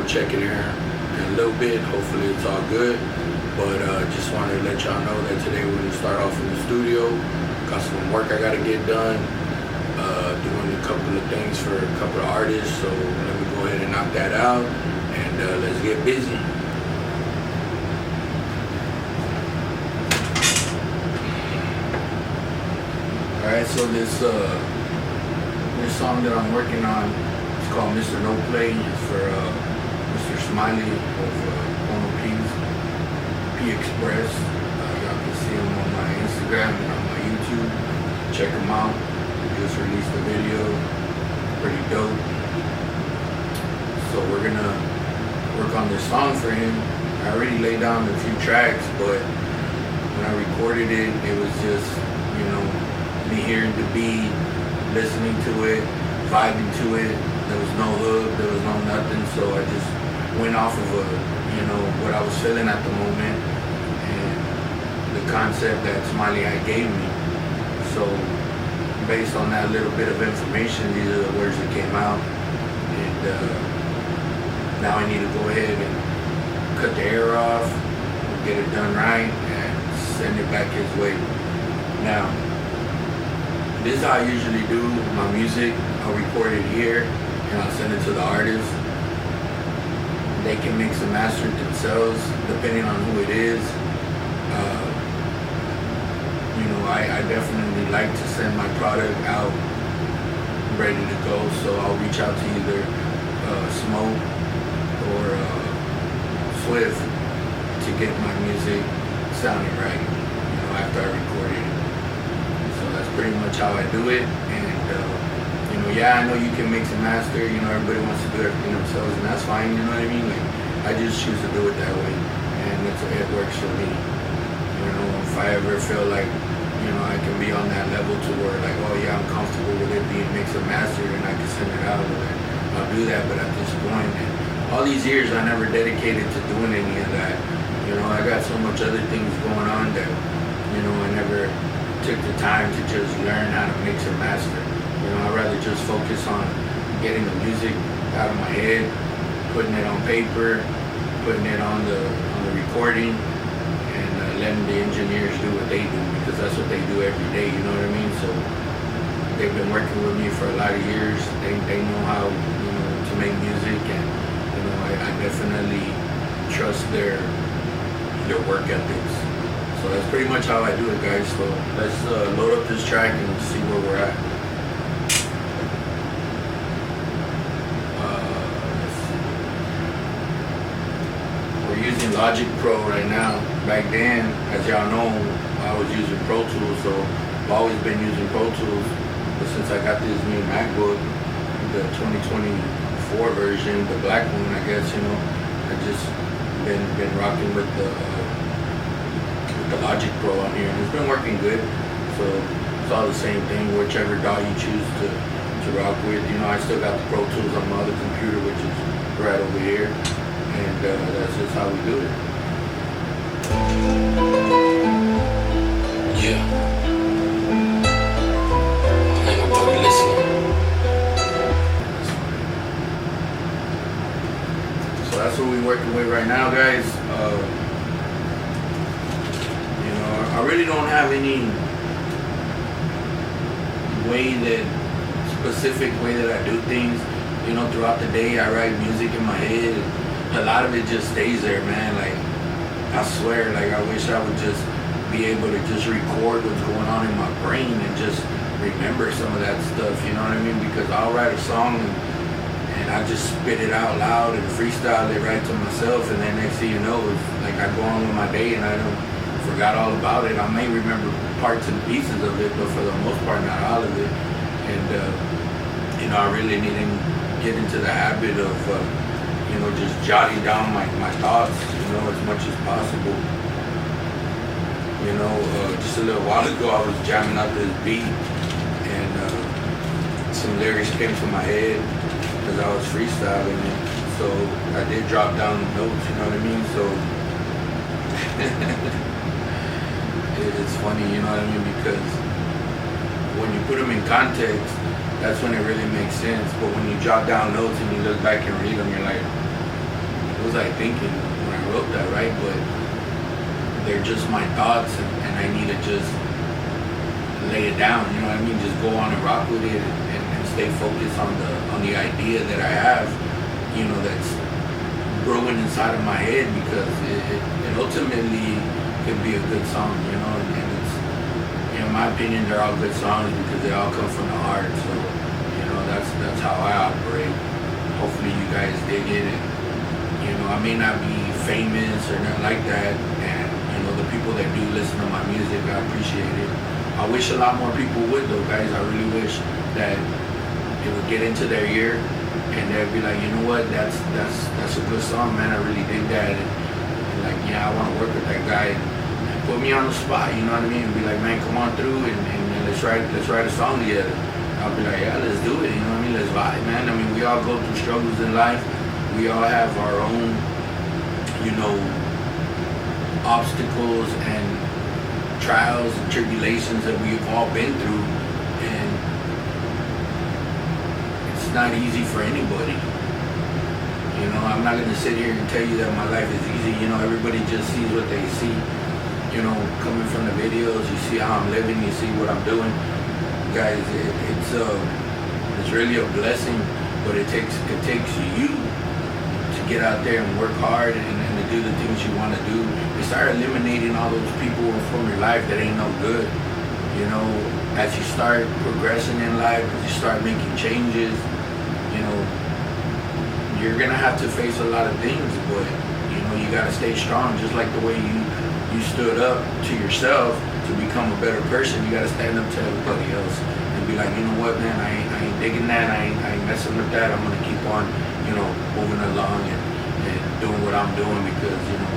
check it here in a little bit. Hopefully it's all good. But just wanted to let y'all know that today we're gonna start off in the studio. Got some work I gotta get done. Doing a couple of things for a couple of artists. So let me go ahead and knock that out, and let's get busy. All right, so this song that I'm working on is called Mr.No Play. It's for Mr. Smiley of Ono P's P Express. Y'all can see him on my Instagram and on my YouTube. Check him out. He just released a video, pretty dope. So we're gonna work on this song for him. I already laid down a few tracks, but when I recorded it, it was just, me hearing the beat, listening to it, vibing to it. There was no hook, there was no nothing, so I just went off of what I was feeling at the moment and the concept that Smiley had gave me. So based on that little bit of information, these are the words that came out, and now I need to go ahead and cut the hair off, get it done right, and send it back his way. Now, this is how I usually do my music. I'll record it here and I'll send it to the artist. They can mix and master it themselves depending on who it is. I definitely like to send my product out ready to go, so I'll reach out to either Smoke or Swift to get my music sounding right, after I record it. So that's pretty much how I do it. And I know you can mix and master, everybody wants to do everything themselves, and that's fine, you know what I mean? I just choose to do it that way, and it works for me. If I ever feel like, I can be on that level to where I'm comfortable with it being mixed and mastered and I can send it out, I'll do that. But at this point, and all these years, I never dedicated to doing any of that. I got so much other things going on that, I never took the time to just learn how to mix and master. I'd rather just focus on getting the music out of my head, putting it on paper, putting it on the recording, and letting the engineers do what they do, because that's what they do every day, you know what I mean? So they've been working with me for a lot of years. They know how to make music, and I definitely trust their work ethics. So that's pretty much how I do it, guys. So let's load up this track and see where we're at. We're using Logic Pro right now. Back then, as y'all know, I was using Pro Tools, so I've always been using Pro Tools. But since I got this new MacBook, the 2024 version, the black one, I guess, I just been rocking with the Logic Pro on here, and it's been working good. So it's all the same thing, whichever DAW you choose to rock with. I still got the Pro Tools on my other computer, which is right over here, and that's just how we do it. Yeah. Ain't nobody listening. So that's what we're working with right now, guys. I really don't have any specific way that I do things. Throughout the day, I write music in my head. A lot of it just stays there, man. I swear, I wish I would just be able to just record what's going on in my brain and just remember some of that stuff, you know what I mean? Because I'll write a song and I just spit it out loud and freestyle it right to myself, and then next thing you know, it's like I go on with my day and I forgot all about it. I may remember parts and pieces of it, but for the most part, not all of it. And I really need to get into the habit of just jotting down my thoughts, as much as possible. Just a little while ago, I was jamming out this beat, and some lyrics came to my head because I was freestyling it. So I did drop down the notes, you know what I mean? So it's funny, you know what I mean? Because when you put them in context, that's when it really makes sense. But when you jot down notes and you look back and read them, you're like, was I thinking when I wrote that, right? But they're just my thoughts, and I need to just lay it down. You know what I mean? Just go on and rock with it, and stay focused on the idea that I have. You know, that's growing inside of my head, because it ultimately could be a good song. You know, and it's, in my opinion, they're all good songs because they all come from the heart. So, you know, that's how I operate. Hopefully you guys dig it. And, you know, I may not be famous or nothing like that, and you know, the people that do listen to my music, I appreciate it. I wish a lot more people would, though, guys. I really wish that it would get into their ear, and they'd be like, you know what, that's a good song, man. I really dig that, and like, yeah, I want to work with that guy, and put me on the spot. You know what I mean? Be like, man, come on through, and let's write a song together. I'll be like, yeah, let's do it. You know what I mean? Let's vibe, man. I mean, we all go through struggles in life. We all have our own, you know, obstacles and trials and tribulations that we've all been through, and it's not easy for anybody. You know, I'm not gonna sit here and tell you that my life is easy. You know, everybody just sees what they see. You know, coming from the videos, you see how I'm living, you see what I'm doing. Guys, it's really a blessing, but it takes you to get out there and work hard, and to do the things you want to do. You start eliminating all those people from your life that ain't no good. You know, as you start progressing in life, as you start making changes, you know, you're gonna have to face a lot of things, but you know, you gotta stay strong. Just like the way you stood up to yourself to become a better person, you gotta stand up to everybody else and be like, you know what, man, I ain't digging that, I ain't messing with that. I'm gonna keep on, you know, moving along and doing what I'm doing, because you know,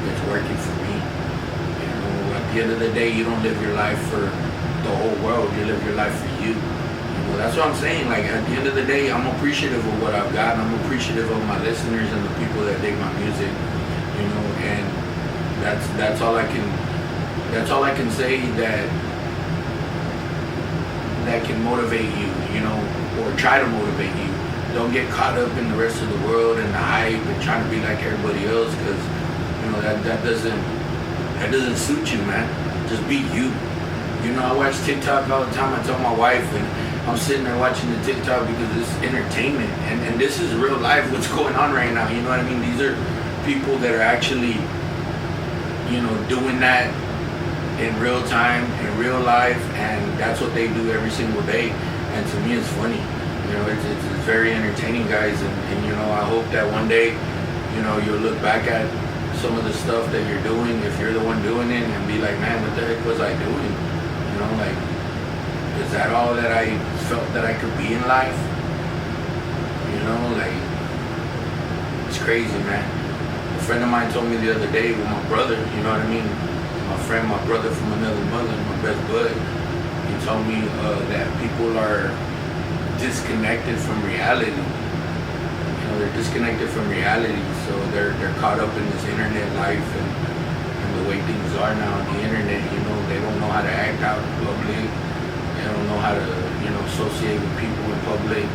it's working for me. You know, at the end of the day, you don't live your life for the whole world, you live your life for you. You know, that's what I'm saying. Like, at the end of the day, I'm appreciative of what I've got. I'm appreciative of my listeners and the people that dig my music. You know, and that's all I can say that can motivate you. You know, or try to motivate you. Don't get caught up in the rest of the world and the hype and trying to be like everybody else, because you know that doesn't suit you, man. Just be you. You know, I watch TikTok all the time. I tell my wife, and I'm sitting there watching the TikTok because it's entertainment, and this is real life. What's going on right now? You know what I mean? These are people that are actually, you know, doing that in real time, in real life, and that's what they do every single day. And to me, it's funny. You know, it's very entertaining, guys, and you know, I hope that one day, you know, you'll look back at some of the stuff that you're doing, if you're the one doing it, and be like, man, what the heck was I doing? You know, like, is that all that I felt that I could be in life? You know, like, it's crazy, man. A friend of mine told me the other day with my brother, you know what I mean? My brother from another mother, my best bud, he told me that people are disconnected from reality. You know, they're disconnected from reality, so they're caught up in this internet life and the way things are now on the internet. You know, they don't know how to act out in public. They don't know how to, you know, associate with people in public.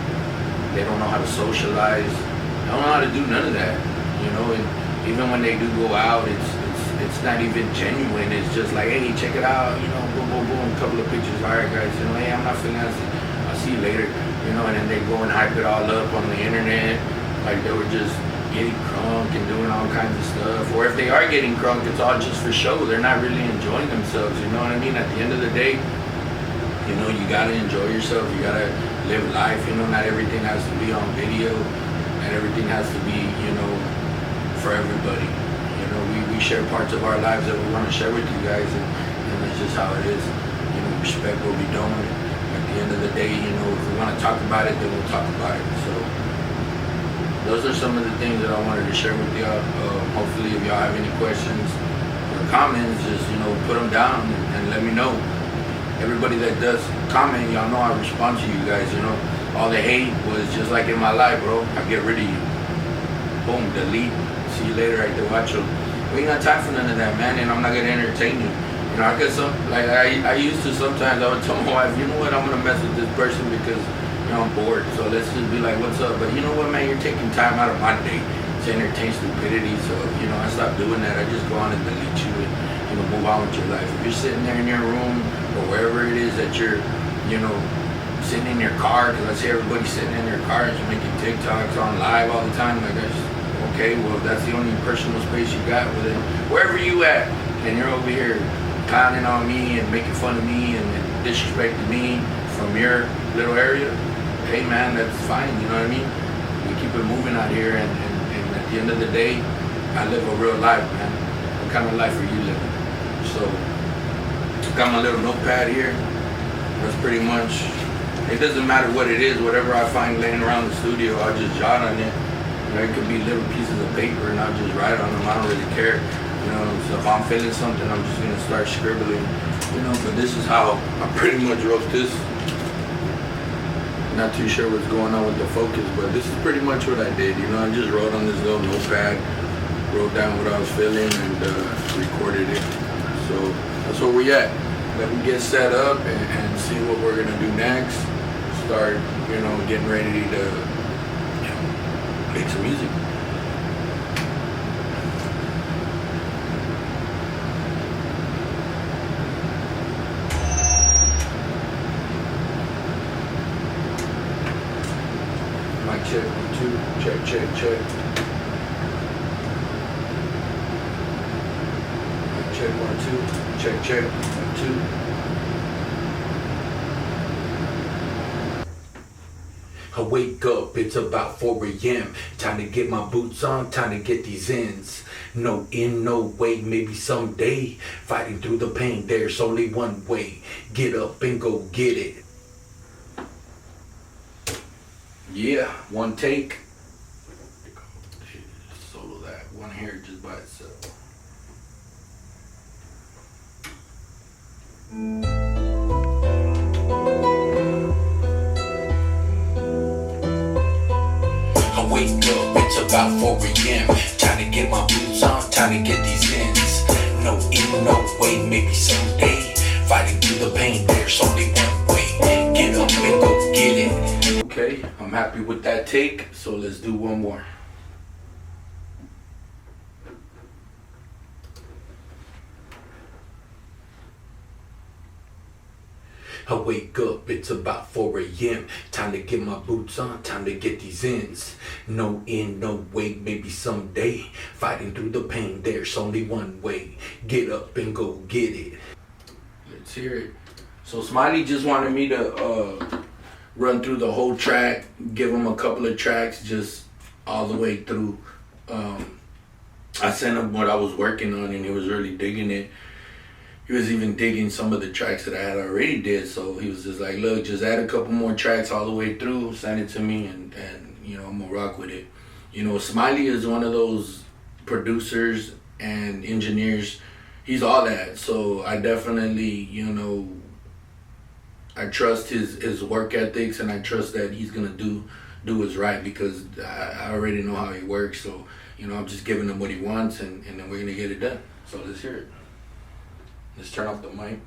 They don't know how to socialize. They don't know how to do none of that. You know, and even when they do go out, it's not even genuine. It's just like, hey, check it out. You know, boom, boom, boom, a couple of pictures. All right, guys. You know, hey, I'm not finalizing. I'll see you later. You know, and then they go and hype it all up on the internet, like they were just getting crunk and doing all kinds of stuff. Or if they are getting crunk, it's all just for show. They're not really enjoying themselves. You know what I mean? At the end of the day, you know, you gotta enjoy yourself. You gotta live life. You know, not everything has to be on video, and everything has to be, you know, for everybody. You know, we share parts of our lives that we want to share with you guys, and that's just how it is. You know, respect what we don't. At the end of the day, you know, if we want to talk about it, then we'll talk about it. So those are some of the things that I wanted to share with y'all. Hopefully, if y'all have any questions or comments, just, you know, put them down and let me know. Everybody that does comment, y'all know I respond to you guys. You know, all the hate was just like in my life, bro. I get rid of you. Boom, delete. See you later at the watch. We ain't got time for none of that, man, and I'm not gonna entertain you. You know, I guess I used to sometimes. I would tell my wife, you know what, I'm gonna mess with this person because, you know, I'm bored. So let's just be like, what's up? But you know what, man, you're taking time out of my day. to entertain stupidity. So, I stopped doing that. I just go on and delete you and, move on with your life. If you're sitting there in your room or wherever it is that you're, sitting in your car, because I see everybody sitting in their cars, you're making TikToks on live all the time, like that's okay, well, that's the only personal space you got with it. Wherever you at, and you're over here clowning on me and making fun of me and disrespecting me from your little area, hey man, that's fine, you know what I mean? We keep it moving out here, and at the end of the day, I live a real life, man. What kind of life are you living? So, got my little notepad here. That's pretty much, it doesn't matter what it is, whatever I find laying around the studio, I'll just jot on it. It could be little pieces of paper and I'll just write on them. I don't really care. So if I'm feeling something, I'm just gonna start scribbling. But this is how I pretty much wrote this. Not too sure what's going on with the focus, but this is pretty much what I did. I just wrote on this little notepad, wrote down what I was feeling, and recorded it. So that's where we at. Let me get set up and see what we're gonna do next. Start, getting ready to make some music. Mic check, 1, 2, check. Mic check, 1, 2, check, 1, 2. I wake up, it's about 4 a.m. Time to get my boots on, time to get these ends. No in, no way, maybe someday. Fighting through the pain, there's only one way. Get up and go get it. Yeah, one take. Solo that, one hair just by itself. I wake up, it's about 4 a.m. Time to get my boots on, time to get these ends. No in, no way, maybe someday. Fighting through the pain, there's only one way. Get up and go get it. Okay, I'm happy with that take, so let's do one more. I wake up, it's about 4 a.m. Time to get my boots on, time to get these ends. No in, no way, maybe someday. Fighting through the pain, there's only one way. Get up and go get it. Let's hear it. So Smiley just wanted me to run through the whole track, give him a couple of tracks just all the way through. I sent him what I was working on and he was really digging it. He was even digging some of the tracks that I had already did, so he was just like, look, just add a couple more tracks all the way through, send it to me, and I'm gonna rock with it. Smiley is one of those producers and engineers. He's all that, so I definitely, I trust his work ethics, and I trust that he's gonna do what's right, because I already know how he works. So, I'm just giving him what he wants, and then we're gonna get it done. So let's hear it. Let's turn off the mic.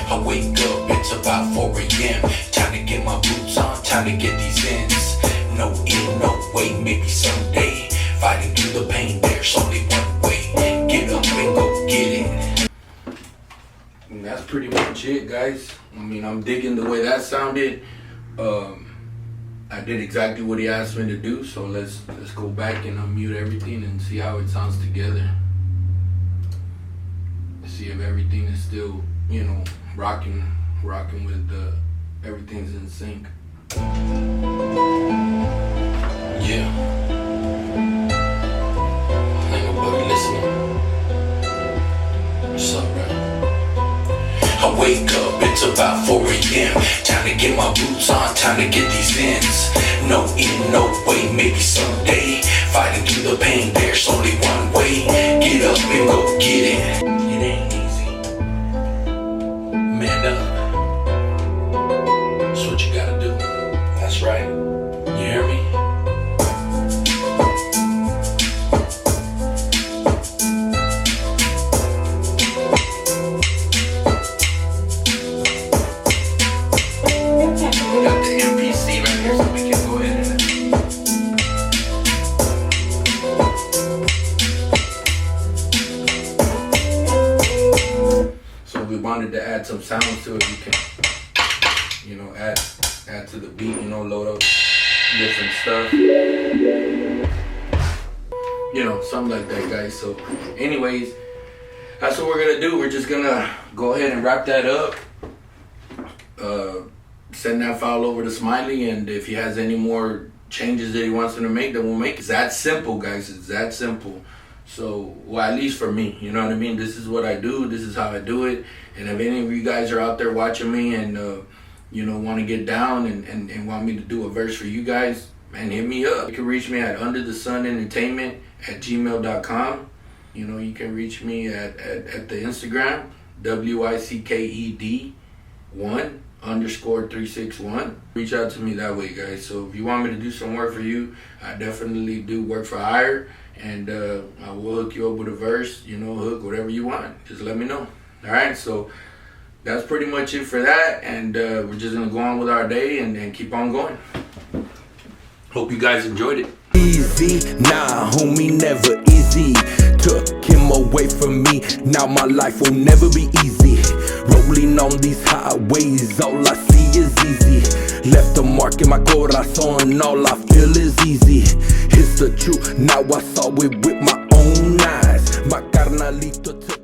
I wake up, it's about 4 a.m. Time to get my boots on, time to get these ends. No in, no way, maybe someday. Fighting through the pain, there's only one way. Get up and go get it. And that's pretty much it, guys. I'm digging the way that sounded. I did exactly what he asked me to do, so let's go back and unmute everything and see how it sounds together. See if everything is still, rocking with everything's in sync. Yeah. Ain't nobody listening. What's up, bro? I wake up, it's about 4 a.m. Time to get my boots on, time to get these ends. No in, no way, maybe someday. Fighting through the pain, there's only one way. Get up and go get it. It ain't easy. Man up. That's what you gotta do. That's right. You hear me? wanted to add some sounds to it, you can, you know, add to the beat, you know, load up different stuff. You know, something like that, guys. So anyways, that's what we're gonna do. We're just gonna go ahead and wrap that up. Send that file over to Smiley, and if he has any more changes that he wants them to make, then we'll make it. It's that simple, guys. It's that simple. So, well, at least for me, you know what I mean? This is what I do. This is how I do it. And if any of you guys are out there watching me and, you know, want to get down and want me to do a verse for you guys, man, hit me up. You can reach me at underthesunentertainment@gmail.com. You know, you can reach me at the Instagram, WICKED1_361. Reach out to me that way, guys. So if you want me to do some work for you, I definitely do work for hire. And I will hook you up with a verse, you know, hook, whatever you want. Just let me know. All right, so that's pretty much it for that. And we're just going to go on with our day and keep on going. Hope you guys enjoyed it. Easy, nah, homie, never easy. Took him away from me, now my life will never be easy. Rolling on these highways, all I see is easy. Left a mark in my corazon, all I feel is easy. It's the truth, now I saw it with my own eyes. My carnalito took